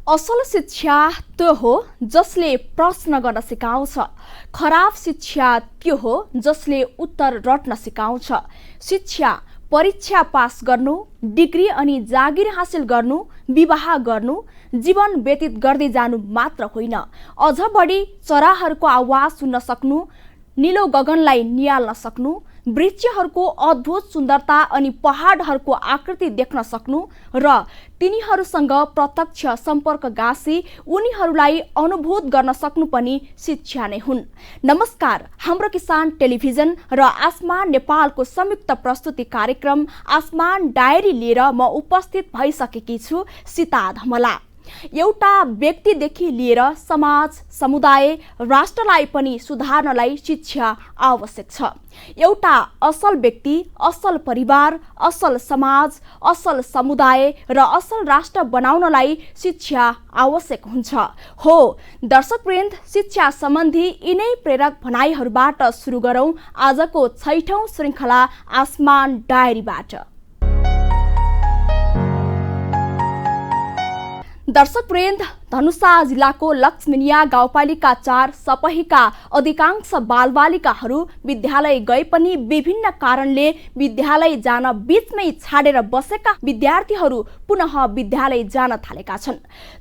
असल शिक्षा त्यो हो जसले प्रश्न गर्न सिकाउँछ। खराब शिक्षा त्यो हो जसले उत्तर रट्न सिकाउँछ। शिक्षा परीक्षा पास गर्नु, डिग्री अनि जागिर हासिल गर्नु, विवाह गर्नु, जीवन व्यतीत गर्दै जानु मात्र होइन, अझ बढी चराहरूको आवाज सुन्न सक्नु, नीलो गगनलाई नियाल्न सक्नु, वृक्षहरूको अद्भुत सुन्दरता अनि पहाडहरूको आकृति देख्न सक्नु र तिनीहरूसँग प्रत्यक्ष सम्पर्क गाँसी उनीहरूलाई अनुभूत गर्न सक्नु पनि शिक्षा नै हुन्। नमस्कार, हाम्रो किसान टेलिभिजन र आसमान नेपालको संयुक्त प्रस्तुति कार्यक्रम आसमान डायरी लिएर म उपस्थित भइसकेकी छु सीता धमला। एउटा व्यक्तिदेखि लिएर समाज, समुदाय, राष्ट्रलाई पनि सुधार्नलाई शिक्षा आवश्यक छ। एउटा असल व्यक्ति, असल परिवार, असल समाज, असल समुदाय र असल राष्ट्र बनाउनलाई शिक्षा आवश्यक हुन्छ। हो दर्शकवृन्द, शिक्षा सम्बन्धी यिनै प्रेरक भनाइहरूबाट सुरु गरौँ आजको 6औं श्रृङ्खला आसमान डायरीबाट। दर्शकवृन्द, धनुषा जिल्लाको लक्ष्मीनिया गाउँपालिका 4 सपहीका अधिकांश बालबालिकाहरू विद्यालय गए पनि विभिन्न कारणले विद्यालय जान बीचमै छाडेर बसेका विद्यार्थीहरू पुनः विद्यालय जान थालेका छन्।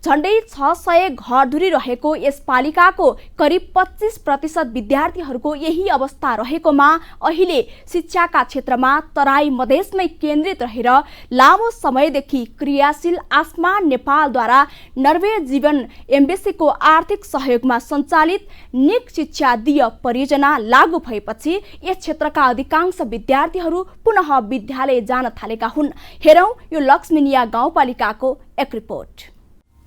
झण्डै 600 घरधुरी रहेको यस पालिकाको करिब 25% विद्यार्थीहरूको यही अवस्था रहेकोमा अहिले शिक्षाका क्षेत्रमा तराई मधेसमै केन्द्रित रहेर लामो समयदेखि क्रियाशील आसमान नेपालद्वारा नर्वे जीवन एम्बेसीको आर्थिक सहयोगमा सञ्चालित निक शिक्षा दिय परियोजना लागू भएपछि यस क्षेत्रका अधिकांश विद्यार्थीहरू पुनः विद्यालय जान थालेका हुन्। हेरौं यो लक्ष्मीनिया गाउँपालिकाको एक रिपोर्ट।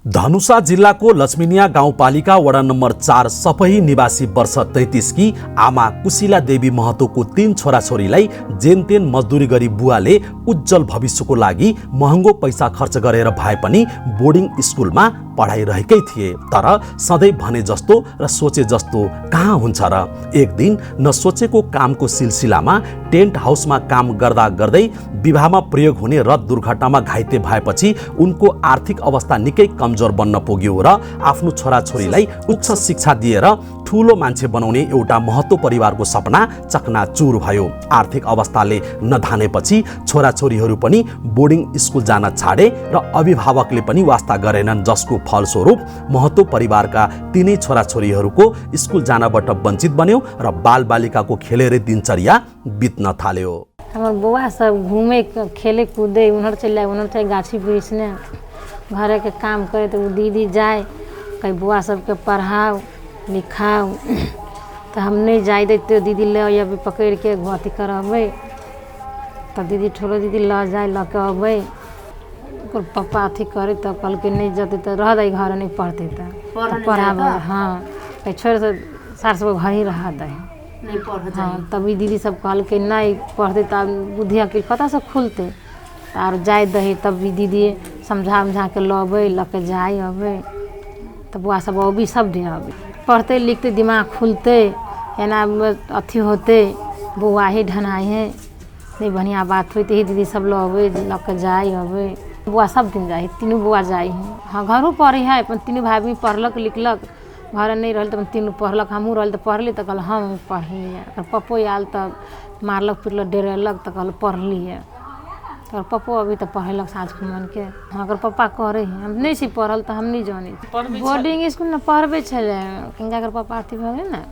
धनुषा जिल्लाको लक्ष्मीनिया गाउँपालिका वडा नम्बर 4 सपही निवासी वर्ष 33 की आमा कुशिला देवी महतोको 3 छोराछोरीलाई जेनतेन मजदुरी गरी बुवाले उज्जवल भविष्यको लागि महँगो पैसा खर्च गरेर भए पनि बोर्डिङ स्कुलमा पढाइरहेकै थिए। तर सधैँ भने जस्तो र सोचे जस्तो कहाँ हुन्छ र। एक दिन नसोचेको कामको सिलसिलामा टेन्ट हाउसमा काम गर्दा गर्दै विवाहमा प्रयोग हुने रथ दुर्घटनामा घाइते भएपछि उनको आर्थिक अवस्था निकै कमजोर बन्न पुग्यो र आफ्नो छोराछोरीलाई उच्च शिक्षा दिएर ठूलो मान्छे बनाउने एउटा महत्त्व परिवारको सपना चकनाचुर भयो। आर्थिक अवस्थाले नधानेपछि छोराछोरीहरू पनि बोर्डिङ स्कुल जान छाडे र अभिभावकले पनि वास्ता गरेनन्, जसको फलस्वरूप महत्त्व परिवारका 3 छोराछोरीहरूको स्कुल जानबाट वञ्चित बन्यो र बालबालिकाको खेलेर दिनचर्या बित्न थाल्यो। हमर बुआ सब घूमे खेले कूदे, उन्हर चले उन्हर गाछी वृक्ष ने घरे के काम करे तो दीदी जाए कहीं बुआ सबके पढ़ाओ लिखाओ तो हम नहीं जाए देते। दीदी ले अभी पकड़ के अथी करबे तो दीदी ठोलो दीदी ल जाए ल के अबे पापा अथी करे तो कल के नहीं जाते तो रह दे घर नहीं पढ़ते तो पढ़ाबे। हाँ कहीं छोड़ से 400 घर ही रहा दे नहीं पढ़। हाँ तभी दीदी सब कल के नहीं पढ़ते तब बुद्धि अकिल पता से खुलते और जाए दही तब भी दीदी समझा के लबे ल के जाए अबे तो बुआ सब अभी सब दे अबे पढ़ते लिखते दिमाग खुलते है ना अथी होते बुआ ही ढनाए है नहीं बढ़िया बात हुई ही दीदी सब लबे ल के जाए अबे बुआ सब दिन जाए, तीनों बुआ जाए हैं। हाँ घरों पढ़े है अपन तीनों भाई भी पढ़लक लिखलक, घर नहीं रहा तो तीनों पढ़लक, हमहूँ रहा तो पढ़ली तो कल हम पढ़ली है। अगर पप्पो आयल तो मारलक पिटलक डेरेलक तो कल पढ़ली है। और पप्पो अभी तो पढ़ेलक साँझ खुमन के। हाँ अगर पप्पा करे हैं हम नहीं सी पढ़ल तो हम नहीं जानी बोर्डिंग स्कूल में पढ़बे छले कहीं अगर पप्पा अथी भए ना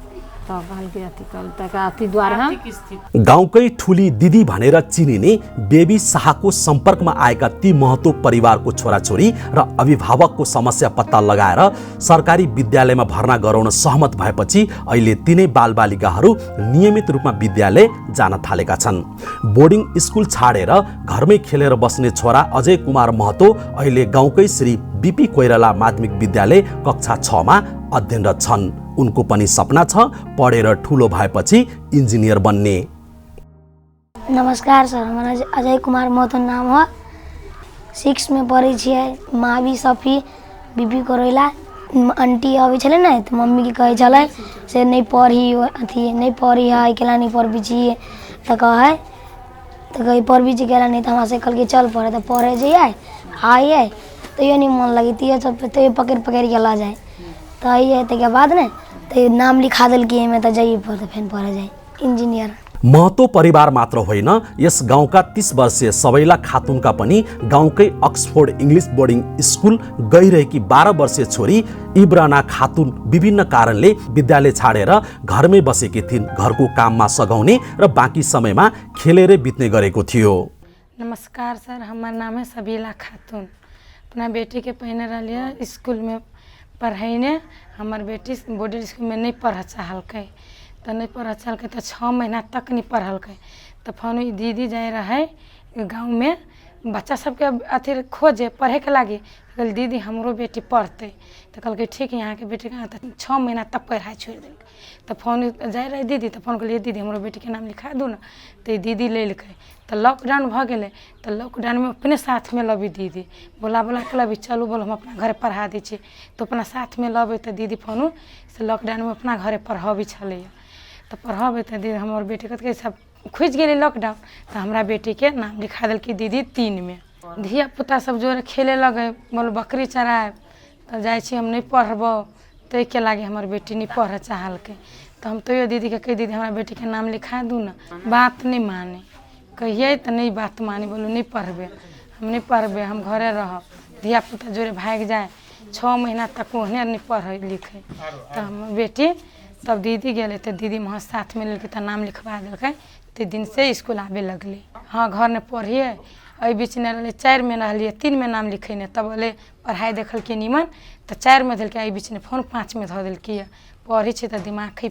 तो कहल के अथी कल तक अथी द्वारा हम गाउँकै ठुली दिदी भनेर चिनिने बेबी शाहको सम्पर्कमा आएका ती महत्त्व परिवारको छोराछोरी र अभिभावकको समस्या पत्ता लगाएर सरकारी विद्यालयमा भर्ना गराउन सहमत भएपछि अहिले तिनै बालबालिकाहरू नियमित रूपमा विद्यालय जान थालेका छन्। बोर्डिङ स्कुल छाडेर घरमै खेलेर बस्ने छोरा अजय कुमार महतो अहिले गाउँकै श्री बीपी कोइराला माध्यमिक विद्यालय कक्षा 6 मा अध्ययनरत छन्। उनको पनि सपना छ पढेर ठुलो भएपछि इन्जिनियर बन्ने। नमस्कार सर, हमारा अजय कुमार महतो नाम हो। 6 में पढ़े छियै। माँ भी सफी बीबी कोइराला आंटी अबै छलै ने तो मम्मी के कहे छलै से नहीं पढ़ी अथी नहीं पढ़ी है केला नहीं पढ़बी छी तो कहे तो कहीं पढ़बी छी केला नहीं तो हमरा से कल के चल पढ़े तो पढ़े जाइए आइए तैयो नहीं मन लगी तैयो पकड़ के ला जाए तो है तक बाद ने तो नाम लिखा दिल कि में तो जाइए फिर पढ़ जाए इंजीनियर। महतो परिवार मात्र होइन, यस गाउँका 30 वर्षीय सबैला खातुनका पनि गाउँकै अक्सफोर्ड इङ्ग्लिस बोर्डिङ स्कुल गइरहेकी 12 वर्षीय छोरी इब्राना खातुन विभिन्न कारणले विद्यालय छाडेर घरमै बसेकी थिइन्। घरको काममा सघाउने र बाँकी समयमा खेलेरै बित्ने गरेको थियो। नमस्कार सर, हमारा नाम है सबीला खातून। अपना बेटी के पहने रहिए स्कूल में पढ़ाईने, हमार बेटी बोर्डिंग स्कूल में नहीं पढ़ चाहलकै तो नहीं पढ़ चाहलकै तो 6 महीना तक नहीं पढ़लकै। तो फोन दीदी जाए रहे गाँव में बच्चा सबके अथी खोजे पढ़े के लागी, कहल दीदी हमरो बेटी पढ़ते तो कहल ठीक है यहाँ के बेटी का 6 महीना तक पढ़ाई छोड़ दिल। तो फोन जाए रहे दीदी तो फोन कहलिए दीदी हमरो बेटी के नाम लिखा दू ना, तो दीदी ले लिखे। तो लॉकडाउन भ गए तो लॉकडाउन में अपने साथ में लबी दीदी बोला के लबी चलू बोलो हम अपना घरे पढ़ा दी छे, तो अपना साथ में लबे तो दीदी फोन से लॉकडाउन में अपना घरे पढ़ाबी छे। तो पढ़ाबे तो दीदी हमार बेटी के सब खुज गए लॉकडाउन तो हमारा बेटी के नाम लिखा दिल कि दीदी 3 में। धिया पुता सब जो खेले लगे बोल बकरी चराए तो जाए हम नहीं पढ़बो तो के लागे हमार बेटी नहीं पढ़ चाहलकै। तो हम तो दीदी के कही दीदी हमारा बेटी के नाम लिखा दू ना, बात नहीं माने कहिए तो नहीं बात मानी, बोलो नहीं पढ़बे हम नहीं पढ़बे हम घरे रह। धिया पुता जोरे भाग जाए 6 महीना तक ओहने नहीं पढ़े लिखे। तो हम बेटी तब दीदी गए तो दीदी वहाँ साथ में लेके तो नाम लिखवा दिल्कै, तो दिन से स्कूल आवे लगली। हाँ घर ने पढ़िए अ बीच ने रही 4 में रहिए 3 में नाम लिखे तब बोले पढ़ाई देखल कि निमन तो 4 में दिल्कै, अ बीच ने फोन 5 में धऽ दिल्कै। पढ़ी छे तो दिमाग खी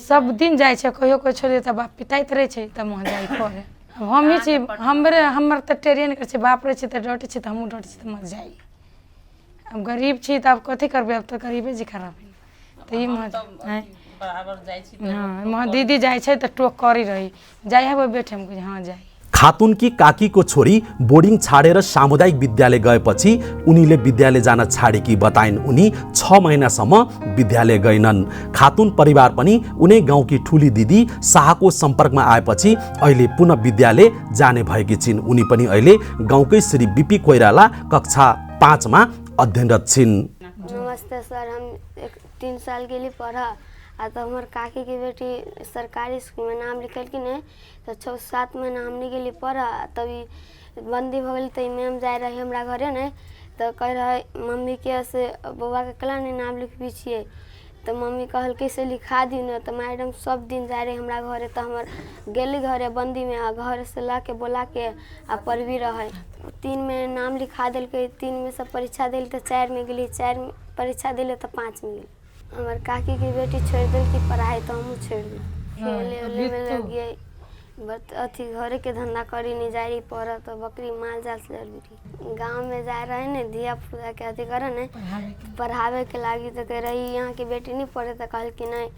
सब दिन जाए कहियो कोई छोड़ तो बाप पिटाइत रहे तब वहाँ जाए पढ़े। हम ही हमर तो ट्रेन करे बाप रहे तो डटे तो हमहूँ डटे तो मत जाए। अब गरीब छी तो अब कथी करबे, अब तो गरीबे जी खराब तो ये हाँ वहाँ दीदी जाए तो टोक करी रही जाए है वो बैठे हम हाँ जाए। खातुनकी काकीको छोरी बोर्डिङ छाडेर सामुदायिक विद्यालय गएपछि उनीले विद्यालय जान छाडेकी बताइन्। उनी 6 महिनासम्म विद्यालय गएनन्। खातुन परिवार पनि उनै गाउँकी ठुली दिदी शाहको सम्पर्कमा आएपछि अहिले पुनः विद्यालय जाने भएकी छिन्। उनी पनि अहिले गाउँकै श्री बीपी कोइराला कक्षा 5 मा अध्ययनरत छिन्। नमस्ते सर, हम 3 साल के लिए पढ़ा तो हमारे काकी की बेटी सरकारी स्कूल में नाम लिखल कि नहीं तो 6-7 महीना हमने के लिए पढ़ा। तभी बंदी हो गई तो मैम जाए रही हमारा घरे नहीं तो कह रहे मम्मी के से बउआ के कला नहीं नाम लिखबी छिए तो मम्मी कहल कैसे लिखा दी न। तो मैडम सब दिन जाए रहे हमारा घरे तो हमार गेली घरे बंदी में घर से ला के बोला के आ पढ़वी रहे। 3 में नाम लिखा दिल के 3 में सब परीक्षा दिल तो 4 में गई 4 में परीक्षा दिले तो 5 में गई। हमारे काकी की बेटी छोड़ दिल की पढ़ाई तो हम छोड़ दी खेले उले में लग गए बट अथी घरे के धंधा करी नहीं जा रही पढ़ तो बकरी माल जाल से रही। गाँव में जा रहे न धिया पुता के अथी करे न पढ़ावे के लागी तो कह रही यहाँ की बेटी नहीं पढ़े तो कहल कि नहीं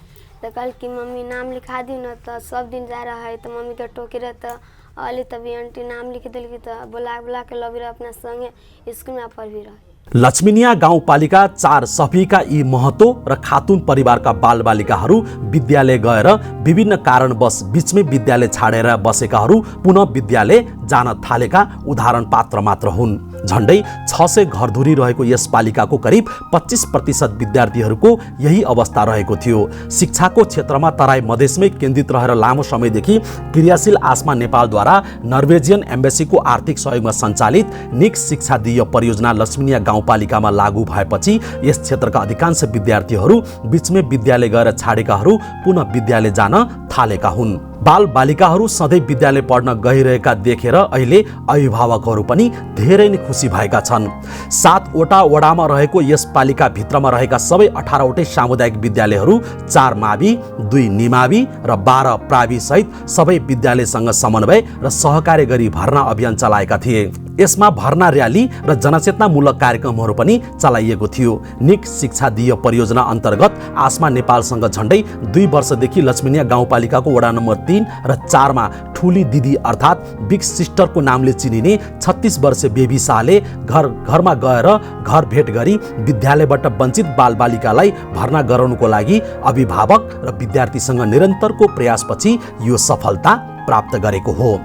तो कहल कि मम्मी नाम लिखा दी न। तो सब दिन जा रहा है तो मम्मी के टोकी रहे तो अली तभी आंटी नाम लिख दिल की तो बुला के लबी रहे अपना संगे स्कूल में पढ़ भी रहे। लक्ष्मीनिया गाउँपालिका 4 सफीका यी महतो र खातुन परिवारका बालबालिकाहरू विद्यालय गएर विभिन्न कारणवश बीचमै विद्यालय छाडेर बसेकाहरू पुनः विद्यालय जान थालेका उदाहरण पात्र मात्र हुन्। झण्डै 600 घरधुरी रहेको यस पालिकाको करिब 25% विद्यार्थीहरूको यही अवस्था रहेको थियो। शिक्षाको क्षेत्रमा तराई मधेसमै केन्द्रित रहेर लामो समयदेखि क्रियाशील आसमा नेपालद्वारा नर्वेजियन एम्बेसीको आर्थिक सहयोगमा सञ्चालित निक शिक्षा दिय परियोजना लक्ष्मीनिया गाउँपालिकामा लागू भएपछि यस क्षेत्रका अधिकांश विद्यार्थीहरू बीचमै विद्यालय गएर छाडेकाहरू पुनः विद्यालय जान थालेका हुन्। बाल बालिकाहरू सधैँ विद्यालय पढ्न गइरहेका देखेर अहिले अभिभावकहरू पनि धेरै नै खुसी भएका छन्। 7 वटा वडामा रहेको यस पालिका भित्रमा रहेका सबै 18 वटै सामुदायिक विद्यालयहरू 4 मावि 2 निमावि र 12 प्रावि सहित सबै विद्यालयसँग समन्वय र सहकार्य गरी भर्ना अभियान चलाएका थिए। यसमा भर्ना र्याली र जनचेतनामूलक कार्यक्रमहरू पनि चलाइएको थियो। निक शिक्षा दिय परियोजना अन्तर्गत आसमा नेपालसँग झण्डै 2 वर्षदेखि लक्ष्मीनिया गाउँपालिकाको वडा नम्बर 3 र 4 मा ठुली दिदी अर्थात् बिग सिस्टरको नामले चिनिने 36 वर्षीय बेबी शाहले घरमा गएर घर भेट गरी विद्यालयबाट वञ्चित बालबालिकालाई भर्ना गराउनुको लागि अभिभावक र विद्यार्थीसँग निरन्तरको प्रयासपछि यो सफलता प्राप्त गरेको हो।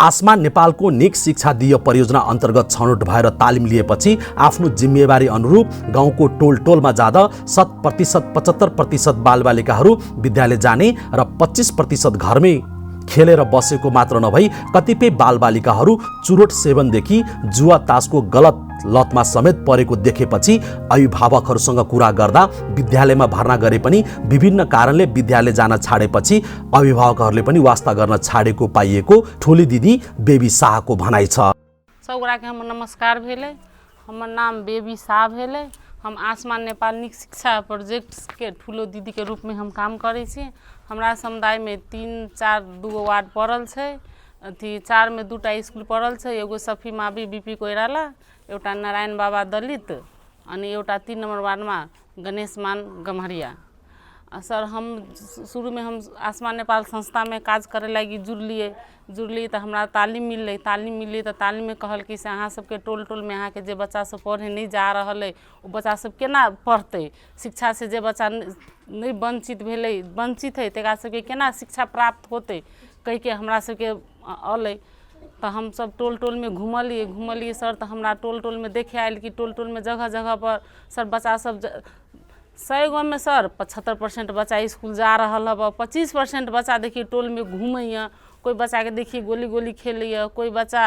आसमान नेपालको नेक शिक्षा दिय परियोजना अन्तर्गत छनौट भएर तालिम लिएपछि आफ्नो जिम्मेवारी अनुरूप गाउँको टोल टोलमा जाँदा 100%, 75% बालबालिकाहरू विद्यालय जाने र 25% घरमै खेलेर बसेको मात्र नभई कतिपय बालबालिकाहरू चुरोट सेवनदेखि जुवा तासको गलत लतमा समेत परेको देखेपछि अभिभावकहरूसँग कुरा गर्दा विद्यालयमा भर्ना गरे पनि विभिन्न कारणले विद्यालय जान छाडेपछि अभिभावकहरूले पनि वास्ता गर्न छाडेको पाइएको ठोली दिदी बेबी शाहको भनाइ छ। सबगोटाके हमर नमस्कार भेलै। हमर नाम बेबी शाह भेलै। हम आसमान नेपाल निक शिक्षा प्रोजेक्ट के ठुलो दीदी के रूप में हम काम करै छी। हमरा समुदाय में 3-4 वार्ड पड़ल छै। अथी 4 में 2टा स्कूल पड़ल छै। एगो सफी मावी बीपी कोइराला, एउटा नारायण बाबा दलित, अनि एउटा 3 नंबर वार्ड में गणेश मान गम्हरिया। सर हम शुरू में हम आसमान नेपाल संस्था में काज करे लगी जुड़लिए तो हमरा तालीम मिललै तो तालीम में कहल कि से अहाँ सबके टोल टोल में अहाँ के जे बच्चा सब पढ़े नहीं जा रहल है वो बच्चा सब केना पढ़ते, शिक्षा से जे बच्चा नहीं वंचित है तेकरा सबके केना शिक्षा प्राप्त होते कह के हमरा सबके अलै। तो हम सब टोल टोल में घूमलिए सर। तो हमरा टोल टोल में देखे आयल कि टोल टोल में जगह जगह पर सर बच्चा सब 100 गाँव में सर 75% बच्चा स्कूल जा रहा है। 25% बच्चा देखिए टोल में घूमैया। कोई बच्चा के देखिए गोली खेलैया, कोई बच्चा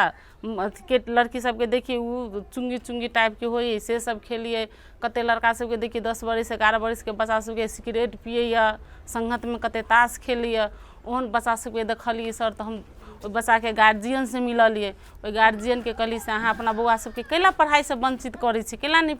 के लड़की सबके देखिए वो चुंगी टाइप के होइए से सब खेलिए। कते लड़का सबके देखिए 10 बरस 11 बरस के बच्चा सबके सिगरेट पियैया, संगत में कते ताश खेलैया। ओहन बच्चा सबके देखलिए सर। तो हम बच्चा के गार्जियन से मिललिए। ओइ गार्जियन के कहली से अहाँ अपना बौआ सबके कैला पढ़ाई से वंचित करै छी, कैला नहीं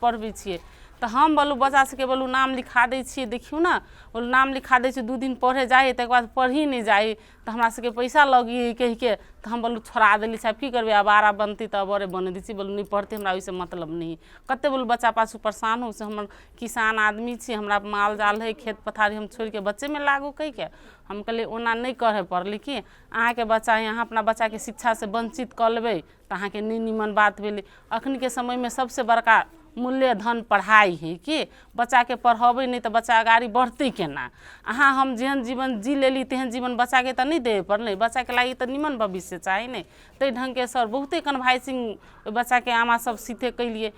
पढ़बै छियै। तो हम बोलू बच्चा सबके बोलू नाम लिखा दै छियै, देखियो ना बोलू नाम लिखा दै छियै, 2 दिन पढ़े जाए तक बाद पढ़ी नहीं जाए तो हमरा सबके पैसा लगी कह के। तो हम बोलू छोड़ा देली साहब की करबे, आबारा बनती तो अबरे बने दी बोलू नहीं पढ़ते हमरा ओइसे मतलब नहीं। कते बोलू बच्चा पाछू परेशान हो से हम किसान आदमी छी, हमरा माल जाल है खेत पथारी हम छोड़ के बच्चे में लागू कह के। हम कहलिए ओना नहीं करे पड़ली कि अहाँ के बच्चा यहाँ अपना बच्चा के शिक्षा से वंचित कर लेबै तो अहाँ के नहीं निमन बात भेलै। अखन के समय में सबसे बड़का मूल्य धन पढ़ाई है कि बच्चा के पढ़ेबै नहीं तो बच्चा आगाड़ी बढ़ते केना। अहाँ हम जेहन जीवन जी लेली तेहन जीवन बच्चा के तो नहीं दे पड़लै, बच्चा के लागी तो निमन भविष्य चाहिए नहीं। तै ढंग के सर बहुते कन्वाइसिंग बच्चा के आमा सब सीधे कैलिए।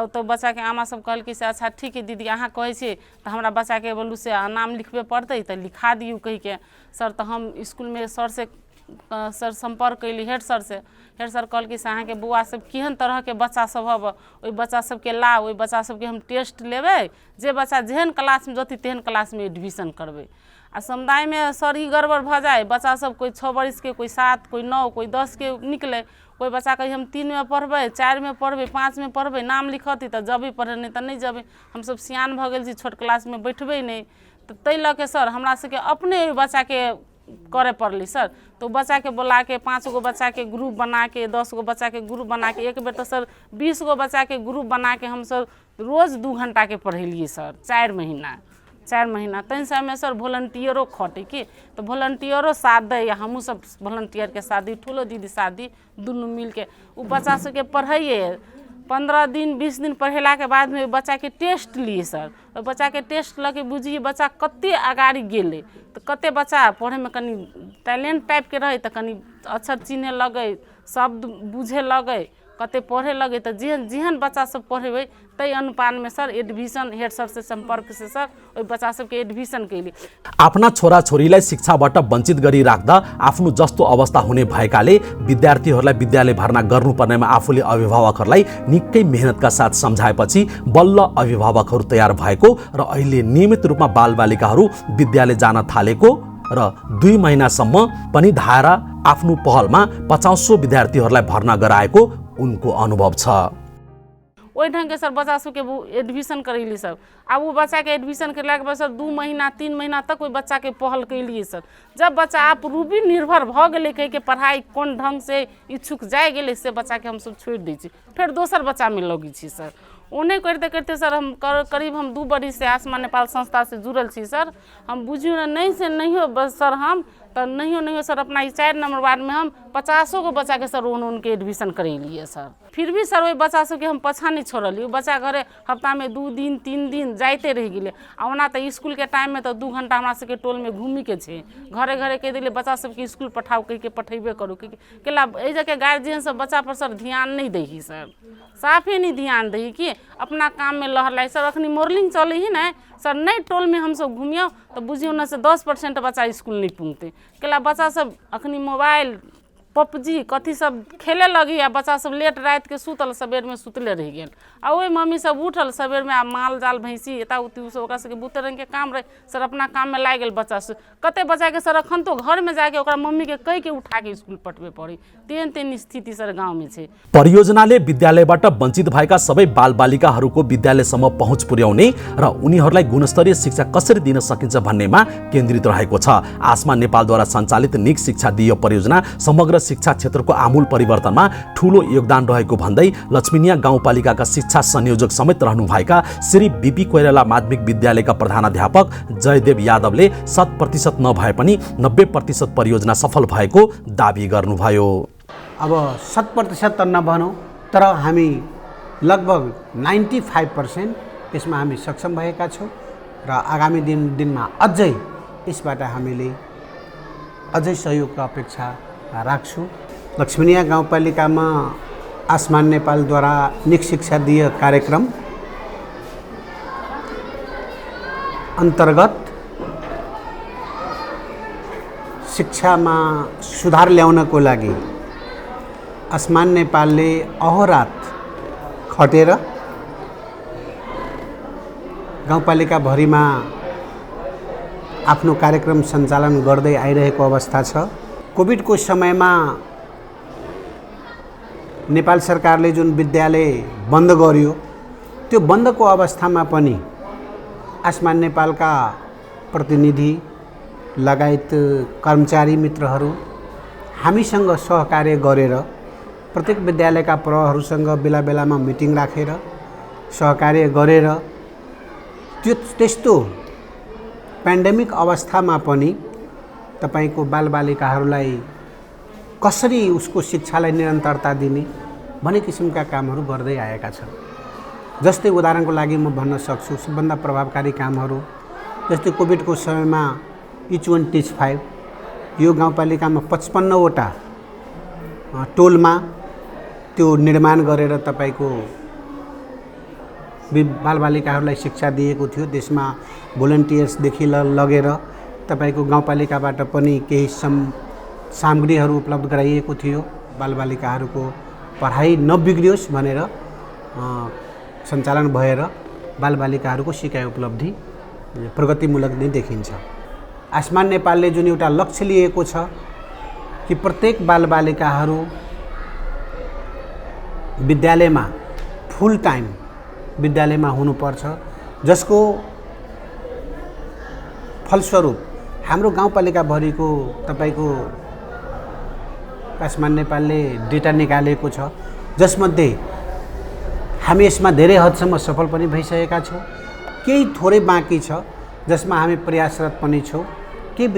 तो बच्चा के आमा सब कहल कि से अच्छा ठीक है दीदी अहाँ कहे छे तो हमरा बच्चा के बोलू से नाम लिखबे पड़ते तो लिखा दियौ कह के। सर तो हम स्कूल में सर से सर संपर्क कैली हेड सर से। हेड सर कहल कि से अहाँ के बौआ सब केहन तरह के बच्चा सब हब ओइ बच्चा सबके ला, ओइ बच्चा सबके हम टेस्ट लेबै, जे बच्चा जेहन क्लास में जति तेहन क्लास में एडमिशन करबै। आ समुदाय में सर ही गड़बड़ भ जाए, बच्चा सब कोई 6 बरस के, कोई 7, कोई 9, कोई 10 के निकले। कोई बच्चा कही हम 3 में पढ़बै, 4 में पढ़बै, 5 में पढ़बै, नाम लिखती तो जबै पढ़े नहीं तो नहीं जबै। हम सब सियान भ गेल छी, छोट क्लास में बैठबै नहीं। तो तै ल के सर हमरा सबके अपने बच्चा के करे पड़ली सर। तो बच्चा के बोला के 5 गो बच्चा के ग्रुप बना के, 10 गो बच्चा के ग्रुप बना के, एक बेर तो सर 20 गो बच्चा के ग्रुप बना के हम सर रोज 2 घंटा के पढ़ेलिए सर 4 महीना। तैन समय में सर वॉलंटियरो खटे कि तो वॉलंटियरो साथ दे या हमू सब वॉलंटियर के साथ दी, ठुलो दीदी साथ दी, दुनू मिल के उ बच्चा सबके पढ़ाइए। 15 दिन 20 दिन पढ़ेला के बाद में बच्चा के टेस्ट लिए सर। और बच्चा के टेस्ट लगे बुझिए बच्चा कते आगाड़ी गेले। तो कते बच्चा पढ़े में कनी टैलेंट टाइप के रहे तो कनी अक्षर चिन्हे लगे, शब्द बुझे लगे, कते पढ़े लगे। तो जेहन बच्चा सब पढ़ेबै तै अनुपान में सर एडमिशन हेड सर से संपर्क से सर ओइ बच्चा सबके एडमिशन कैली। आफ्ना छोरा छोरीलाई शिक्षाबाट वञ्चित गरी राख्दा आफ्नो जस्तो अवस्था हुने भएकाले विद्यार्थीहरूलाई विद्यालय भर्ना गर्नुपर्नेमा आफूले अभिभावकहरूलाई निकै मेहनतका साथ सम्झाएपछि बल्ल अभिभावकहरू तयार भएको र अहिले नियमित रूपमा बालबालिकाहरू विद्यालय जान थालेको र 2 महिनासम्म पनि धारा आफ्नो पहलमा 50 विद्यार्थीहरूलाई भर्ना गराएको उनको अनुभव छ। वही ढंग के सर बच्चा सबके एडमिशन करैली सर। अब वो बच्चा के एडमिशन करला के बाद सर 2 महीना 3 महीना तक कोई बच्चा के पहल कैलिए सर। जब बच्चा आप रूबी निर्भर भ गेले कह के पढ़ाई कोन ढंग से इच्छुक जाए गेले से बच्चा के हम सब छोड़ दै छी, फिर दोसर बच्चा में लगी छी सर। ओने करते करते सर हम करीब हम 2 बरस से आसमान नेपाल संस्था से जुड़ल छी सर। हम बुझियो ना नहीं से नहीं हो बस सर हम तो नहीं सर अपना 4 नंबर वार्ड में हम 50 को बच्चा के सर उनके एडमिशन करेलिए सर। फिर भी सर वही बच्चा सबके हम पछा नहीं छोड़लिए। बच्चा घरे हफ्ता में 2 दिन 3 दिन जाते रह गए। ओना तो स्कूल के टाइम में तो 2 घंटा हमरा सबके टोल में घूमी के छे। घरे घरे कह दिले बच्चा सबके स्कूल पठाओ कह के पठेबे करू केला ए जगह गार्जियन सब बच्चा पर सर ध्यान नहीं दही सर, साफे नहीं ध्यान दही कि अपना काम में लहर सर। अखनी मॉर्निंग चले ही ना सर, नहीं टोल में हम सब घूमियो तो बुझियो ना से 10% बच्चा स्कूल नहीं पुगते केला बच्चा सब अखनी मोबाइल पबजी कथी सब खेले लगी। आ बच्चा सब लेट रात के सुतल सबेर में सुतले रह गए। आ वही मम्मी सब उठल सबेर में आ माल जाल भैंसी एता उती सब ओकरा सबके बुते रंग के काम रहे सर, अपना काम में लाग गेल बच्चा से। कते बच्चा के सर अखन तो घर में जाके ओकरा मम्मी के कह के उठा के स्कूल पठबे पड़ी। तेन स्थिति सर गाँव में छे। परियोजनाले विद्यालयबाट वञ्चित भएका सबै बालबालिकाहरूको विद्यालयसम्म पहुँच पुर्याउने र उनीहरूलाई गुणस्तरीय शिक्षा कसरी दिन सकिन्छ भन्नेमा केन्द्रित रहेको छ। आसमा नेपालद्वारा सञ्चालित निक शिक्षा दियो परियोजना समग्र शिक्षा क्षेत्रको आमूल परिवर्तनमा ठूलो योगदान रहेको भन्दै लक्ष्मीनिया गाउँपालिकाका शिक्षा संयोजक समेत रहनुभएका श्री बीपी कोइराला माध्यमिक विद्यालयका प्रधानाध्यापक जयदेव यादवले 100% नभए पनि 90% परियोजना सफल भएको दाबी गर्नुभयो। अब 100% त नभनौँ तर हामी लगभग 95% यसमा हामी सक्षम भएका छौँ र आगामी दिनमा अझै यसबाट हामीले अझै सहयोगको अपेक्षा राख्छु। लक्ष्मीनिया गाउँपालिकामा आसमान नेपालद्वारा निक शिक्षा दिय कार्यक्रम अन्तर्गत शिक्षामा सुधार ल्याउनको लागि आसमान नेपालले अहोरात खटेर गाउँपालिका भरिमा आफ्नो कार्यक्रम सञ्चालन गर्दै आइरहेको अवस्था छ। कोभिडको समयमा नेपाल सरकारले जुन विद्यालय बन्द गर्यो त्यो बन्दको अवस्थामा पनि आसमान नेपालका प्रतिनिधि लगायत कर्मचारी मित्रहरू हामीसँग सहकार्य गरेर प्रत्येक विद्यालयका प्रहरुसँग बेला बेलामा मिटिङ राखेर सहकार्य गरेर त्यस्तो पेन्डेमिक अवस्थामा पनि तपाईको बालबालिकाहरूलाई कसरी उसको शिक्षालाई निरन्तरता दिने भन्ने किसिमका कामहरू गर्दै आएका छन्। जस्तै उदाहरणको लागि म भन्न सक्छु सबभन्दा प्रभावकारी कामहरू जस्तै कोभिडको समयमा इच वन टिच 5 यो गाउँपालिकामा 55 वटा टोलमा त्यो निर्माण गरेर तपाईको बालबालिकाहरूलाई शिक्षा दिएको थियो। त्यसमा भोलन्टियर्सदेखि लगेर तपाईको गाउँपालिकाबाट पनि केही सामग्रीहरू उपलब्ध गराइएको थियो बालबालिकाहरूको पढाइ नबिग्रियोस् भनेर सञ्चालन भएर बालबालिकाहरूको सिकाइ उपलब्धि प्रगतिमूलक नै देखिन्छ। आसमान नेपालले जुन एउटा लक्ष्य लिएको छ कि प्रत्येक बालबालिकाहरू विद्यालयमा फुल टाइम विद्यालयमा हुनुपर्छ, जसको फलस्वरूप हाम्रो गाउँपालिका भरिको तपाईको आसमान नेपालले डेटा निकालेको छ जसमध्ये हामी यसमा धेरै हदसम्म सफल पनि भइसकेका छौँ। केही थोरै बाँकी छ जसमा हामी प्रयासरत पनि छौँ। केही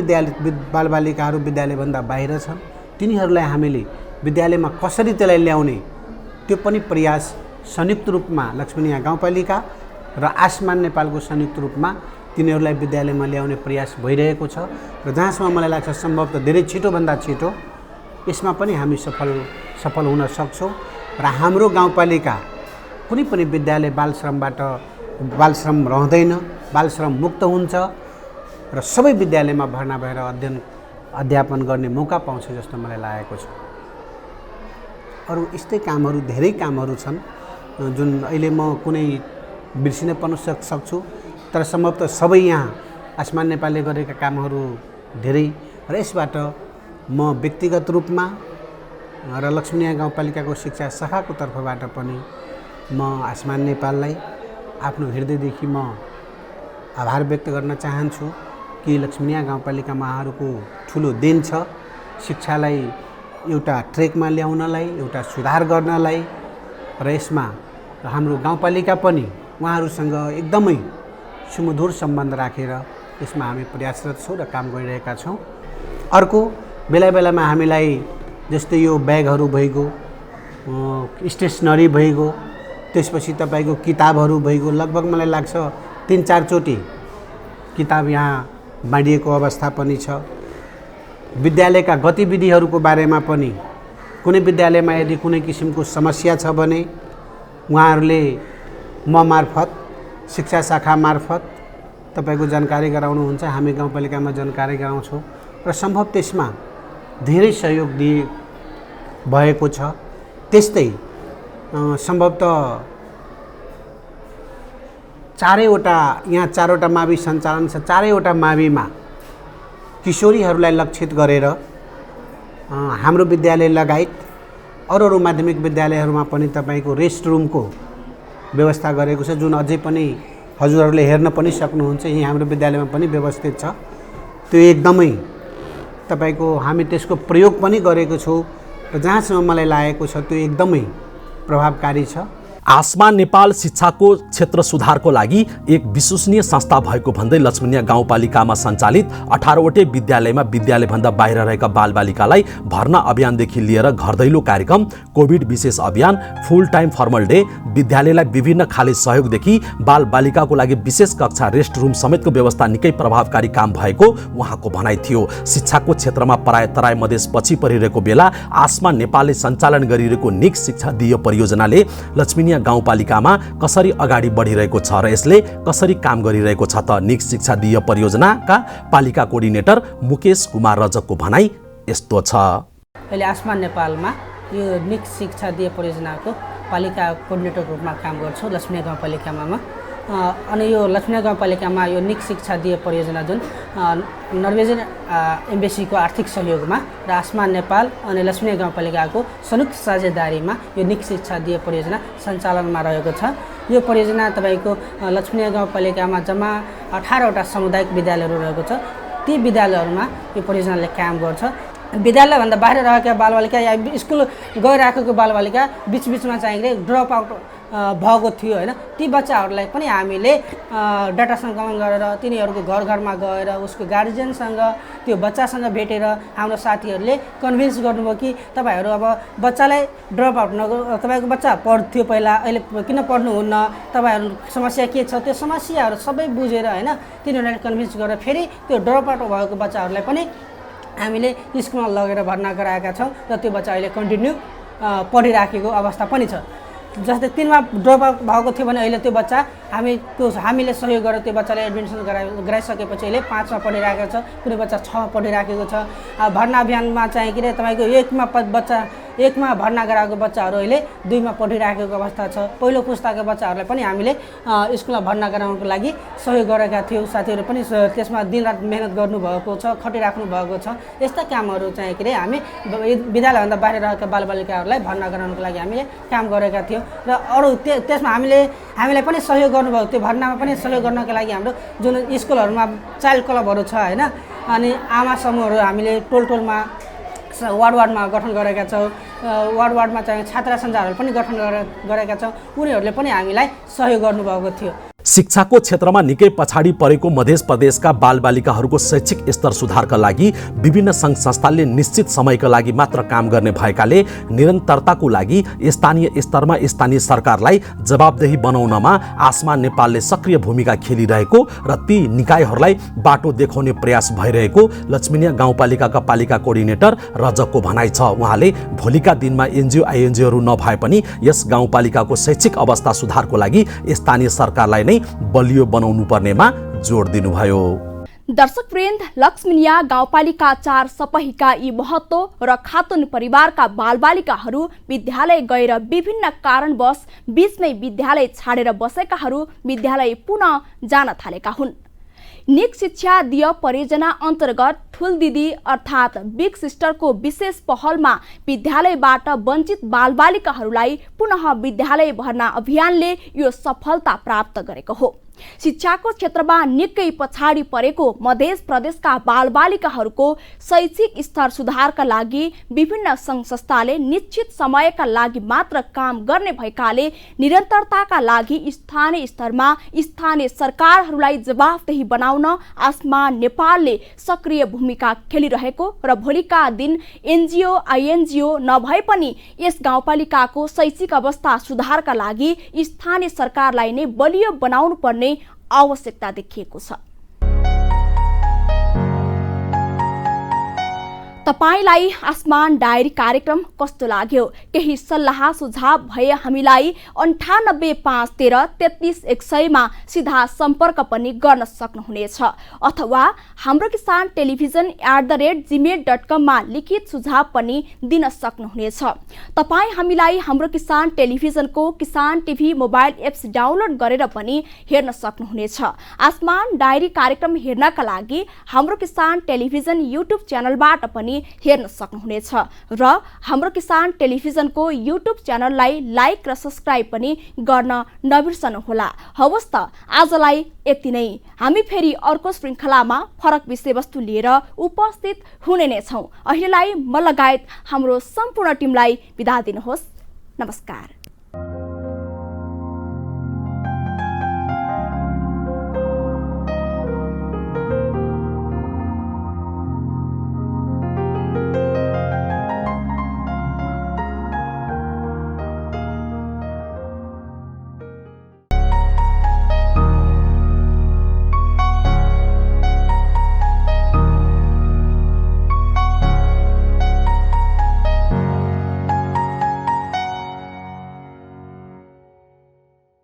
बालबालिकाहरू विद्यालयभन्दा बाहिर छन्, तिनीहरूलाई हामीले विद्यालयमा कसरी त्यसलाई ल्याउने त्यो पनि प्रयास संयुक्त रूपमा लक्ष्मीनिया गाउँपालिका र आसमान नेपालको संयुक्त रूपमा तिनीहरूलाई विद्यालयमा ल्याउने प्रयास भइरहेको छ र जहाँसम्म मलाई लाग्छ सम्भवतः धेरै छिटोभन्दा छिटो यसमा पनि हामी सफल हुन सक्छौँ र हाम्रो गाउँपालिका कुनै पनि विद्यालय बालश्रम रहँदैन, बालश्रम मुक्त हुन्छ र सबै विद्यालयमा भर्ना भएर अध्यापन गर्ने मौका पाउँछ जस्तो मलाई लागेको छ। अरू यस्तै कामहरू धेरै कामहरू छन् जुन अहिले म कुनै बिर्सिन पनि सक्छु, तर सम्भवतः सबै यहाँ आसमान नेपालले गरेका कामहरू धेरै र यसबाट म व्यक्तिगत रूपमा र लक्ष्मीनिया गाउँपालिकाको शिक्षा शाखाको तर्फबाट पनि म आसमान नेपाललाई आफ्नो हृदयदेखि म आभार व्यक्त गर्न चाहन्छु कि लक्ष्मीनिया गाउँपालिकामा उहाँहरूको ठुलो देन छ शिक्षालाई एउटा ट्रेकमा ल्याउनलाई, एउटा सुधार गर्नलाई र यसमा हाम्रो गाउँपालिका पनि उहाँहरूसँग एकदमै सुमधुर सम्बन्ध राखेर यसमा हामी प्रयासरत छौँ र काम गरिरहेका छौँ। अर्को बेला बेलामा हामीलाई जस्तै यो ब्यागहरू भइगयो, स्टेसनरी भइगयो, त्यसपछि तपाईँको किताबहरू भइगयो, लगभग मलाई लाग्छ 3-4 चोटि किताब यहाँ बाँडिएको अवस्था पनि छ। विद्यालयका गतिविधिहरूको बारेमा पनि कुनै विद्यालयमा यदि कुनै किसिमको समस्या छ भने उहाँहरूले म मार्फत, शिक्षा शाखा मार्फत तपाईँको जानकारी गराउनुहुन्छ, हामी गाउँपालिकामा जानकारी गराउँछौँ र सम्भव त्यसमा धेरै सहयोग दिए भएको छ। त्यस्तै सम्भवतः 4वटा मावि सञ्चालन छ। 4वटा माविमा किशोरीहरूलाई लक्षित गरेर हाम्रो विद्यालय लगायत अरू माध्यमिक विद्यालयहरूमा पनि तपाईँको रेस्ट रुमको व्यवस्था गरेको छ, जुन अझै पनि हजुरहरूले हेर्न पनि सक्नुहुन्छ। यही हाम्रो विद्यालयमा पनि व्यवस्थित छ। त्यो एकदमै तपाईँको हामी त्यसको प्रयोग पनि गरेको छौँ र जहाँसम्म मलाई लागेको छ त्यो एकदमै प्रभावकारी छ। आसमा नेपाल शिक्षाको क्षेत्र सुधारको लागि एक विश्वसनीय संस्था भएको भन्दै लक्ष्मीनिया गाउँपालिकामा सञ्चालित 18वटै विद्यालयमा विद्यालयभन्दा बाहिर रहेका बालबालिकालाई भर्ना अभियानदेखि लिएर घर दैलो कार्यक्रम, कोभिड विशेष अभियान, फुल टाइम फर्मल डे, विद्यालयलाई विभिन्न खाले सहयोगदेखि बालबालिकाको लागि विशेष कक्षा, रेस्ट रुम समेतको व्यवस्था निकै प्रभावकारी काम भएको उहाँको भनाइ थियो। शिक्षाको क्षेत्रमा पराय तराई मधेस पछि परिरहेको बेला आसमा नेपालले सञ्चालन गरिरहेको निक शिक्षा दियो परियोजनाले लक्ष्मीनिया गाउँपालिकामा कसरी अगाडि बढिरहेको छ र यसले कसरी काम गरिरहेको छ त निक शिक्षा दियो परियोजनाका पालिका कोअर्डिनेटर मुकेश कुमार रजकको भनाइ यस्तो छ। अहिले आसमा नेपालमा यो निक शिक्षा दियो परियोजनाको पालिका कोअर्डिनेटरको रूपमा काम गर्छु लक्ष्मीनिया गाउँपालिकामा। अनि यो लक्ष्मीनिया गाउँपालिकामा यो निक शिक्षा दियो परियोजना जुन नर्वेजियन एम्बेसीको आर्थिक सहयोगमा र आसमा नेपाल अनि लक्ष्मीनिया गाउँपालिकाको संयुक्त साझेदारीमा यो निक शिक्षा दियो परियोजना सञ्चालनमा रहेको छ। यो परियोजना तपाईँको लक्ष्मीनिया गाउँपालिकामा जम्मा 18वटा सामुदायिक विद्यालयहरू रहेको छ। ती विद्यालयहरूमा यो परियोजनाले काम गर्छ। विद्यालयभन्दा बाहिर रहेका बालबालिका या स्कुल गइराखेको बालबालिका बिचबिचमा चाहिँ ड्रप आउट भएको थियो होइन, ती बच्चाहरूलाई पनि हामीले डाटा सङ्कलन गरेर तिनीहरूको घर घरमा गएर उसको गार्जियनसँग त्यो बच्चासँग भेटेर हाम्रो साथीहरूले कन्भिन्स गर्नुभयो कि तपाईँहरू अब बच्चालाई ड्रप आउट तपाईँको बच्चा पढ्थ्यो पहिला, अहिले किन पढ्नुहुन्न, तपाईँहरू समस्या के छ, त्यो समस्याहरू सबै बुझेर होइन तिनीहरूलाई कन्भिन्स गरेर फेरि त्यो ड्रप आउट भएको बच्चाहरूलाई पनि हामीले स्कुलमा लगेर भर्ना गराएका छौँ र त्यो बच्चा अहिले कन्टिन्यू पढिराखेको अवस्था पनि छ। जस्तै 3मा ड्रप आउट भएको थियो भने अहिले त्यो बच्चा हामीले सहयोग गरेर त्यो बच्चाले एडमिसन गराइसकेपछि अहिले 5मा पढिरहेको छ, कुनै बच्चा 6मा पढिराखेको छ। भर्ना अभियानमा चाहिँ के अरे तपाईँको 1मा भर्ना गराएको बच्चाहरू अहिले 2मा पढिराखेको अवस्था छ। पहिलो पुस्ताका बच्चाहरूलाई पनि हामीले स्कुलमा भर्ना गराउनको लागि सहयोग गरेका थियौँ। साथीहरू पनि त्यसमा दिनरात मेहनत गर्नुभएको छ, खटिराख्नु भएको छ। यस्ता कामहरू चाहिँ के अरे हामी विद्यालयभन्दा बाहिर रहेका बालबालिकाहरूलाई भर्ना गराउनको लागि हामीले काम गरेका थियौँ र अरू त्यसमा हामीलाई पनि सहयोग गर्नुभयो। त्यो भर्नामा पनि सहयोग गर्नको लागि हाम्रो जुन स्कुलहरूमा चाइल्ड क्लबहरू छ होइन, अनि आमा समूहहरू हामीले टोलमा वार्डमा गठन गरेका छौँ। वार्डमा चाहिँ छात्रा सञ्जालहरू पनि गठन गरेका छौँ। उनीहरूले पनि हामीलाई सहयोग गर्नुभएको थियो। शिक्षाको क्षेत्रमा निकै पछाडि परेको मध्य प्रदेशका बालबालिकाहरूको शैक्षिक स्तर सुधारका लागि विभिन्न सङ्घ संस्थाले निश्चित समयका लागि मात्र काम गर्ने भएकाले निरन्तरताको लागि स्थानीय स्तरमा स्थानीय सरकारलाई जवाबदेही बनाउनमा आसमा नेपालले सक्रिय भूमिका खेलिरहेको र ती निकायहरूलाई बाटो देखाउने प्रयास भइरहेको लक्ष्मीनिया गाउँपालिकाका पालिका कोअर्डिनेटर रजकको भनाइ छ। उहाँले भोलिका दिनमा एनजिओ आइएनजिओहरू नभए पनि यस गाउँपालिकाको शैक्षिक अवस्था सुधारको लागि स्थानीय सरकारलाई नै बलियो बनाउनु पर्नेमा जोड दिनुभयो। दर्शकवृन्द, लक्ष्मीनिया गाउँपालिका 4 सपहीका यी महत्व र खातुन परिवारका बालबालिकाहरू विद्यालय गएर विभिन्न कारणवश बीचमै विद्यालय छाडेर बसेकाहरू विद्यालय पुनः जान थालेका हुन्। निक शिक्षा दियो परियोजना अन्तर्गत ठुल दिदी अर्थात् बिग सिस्टरको विशेष पहलमा विद्यालयबाट वञ्चित बालबालिकाहरूलाई पुनः विद्यालय भर्ना अभियानले यो सफलता प्राप्त गरेको हो। शिक्षाको क्षेत्रमा निकै पछाडि परेको मध्य प्रदेशका बालबालिकाहरूको शैक्षिक स्तर सुधारका लागि विभिन्न सङ्घ संस्थाले निश्चित समयका लागि मात्र काम गर्ने भएकाले निरन्तरताका लागि स्थानीय स्तरमा स्थानीय सरकारहरूलाई जवाफदेही बनाउन आसमान नेपालले सक्रिय भूमिका खेलिरहेको र भोलिका दिन एनजिओ आइएनजिओ नभए पनि यस गाउँपालिकाको शैक्षिक अवस्था सुधारका लागि स्थानीय सरकारलाई नै बलियो बनाउनु पर्ने आवश्यकता देखिएको छ। तपाईलाई आसमान डायरी कार्यक्रम कस्तो लाग्यो? केही सल्लाह सुझाव भए हामीलाई 98531333100 मा सिधा सम्पर्क पनि गर्न सक्नुहुनेछ अथवा हाम्रो किसान टेलिभिजन @gmail.com मा लिखित सुझाव पनि दिन सक्नुहुनेछ। तपाई हामीलाई हाम्रो किसान टेलिभिजनको किसान टिभी मोबाइल एप्स डाउनलोड गरेर पनि हेर्न सक्नुहुनेछ। आसमान डायरी कार्यक्रम हेर्नका लागि हाम्रो किसान टेलिभिजन युट्युब च्यानलबाट पनि हेर्न सक्नुहुनेछ र हाम्रो किसान टेलिभिजनको युट्युब च्यानललाई लाइक र सब्स्क्राइब पनि गर्न नबिर्सनुहोला। हवस् त आजलाई यति नै। हामी फेरि अर्को श्रृङ्खलामा फरक विषयवस्तु लिएर उपस्थित हुने नै छौँ। अहिलेलाई म लगायत हाम्रो सम्पूर्ण टिमलाई बिदा दिनुहोस्। नमस्कार।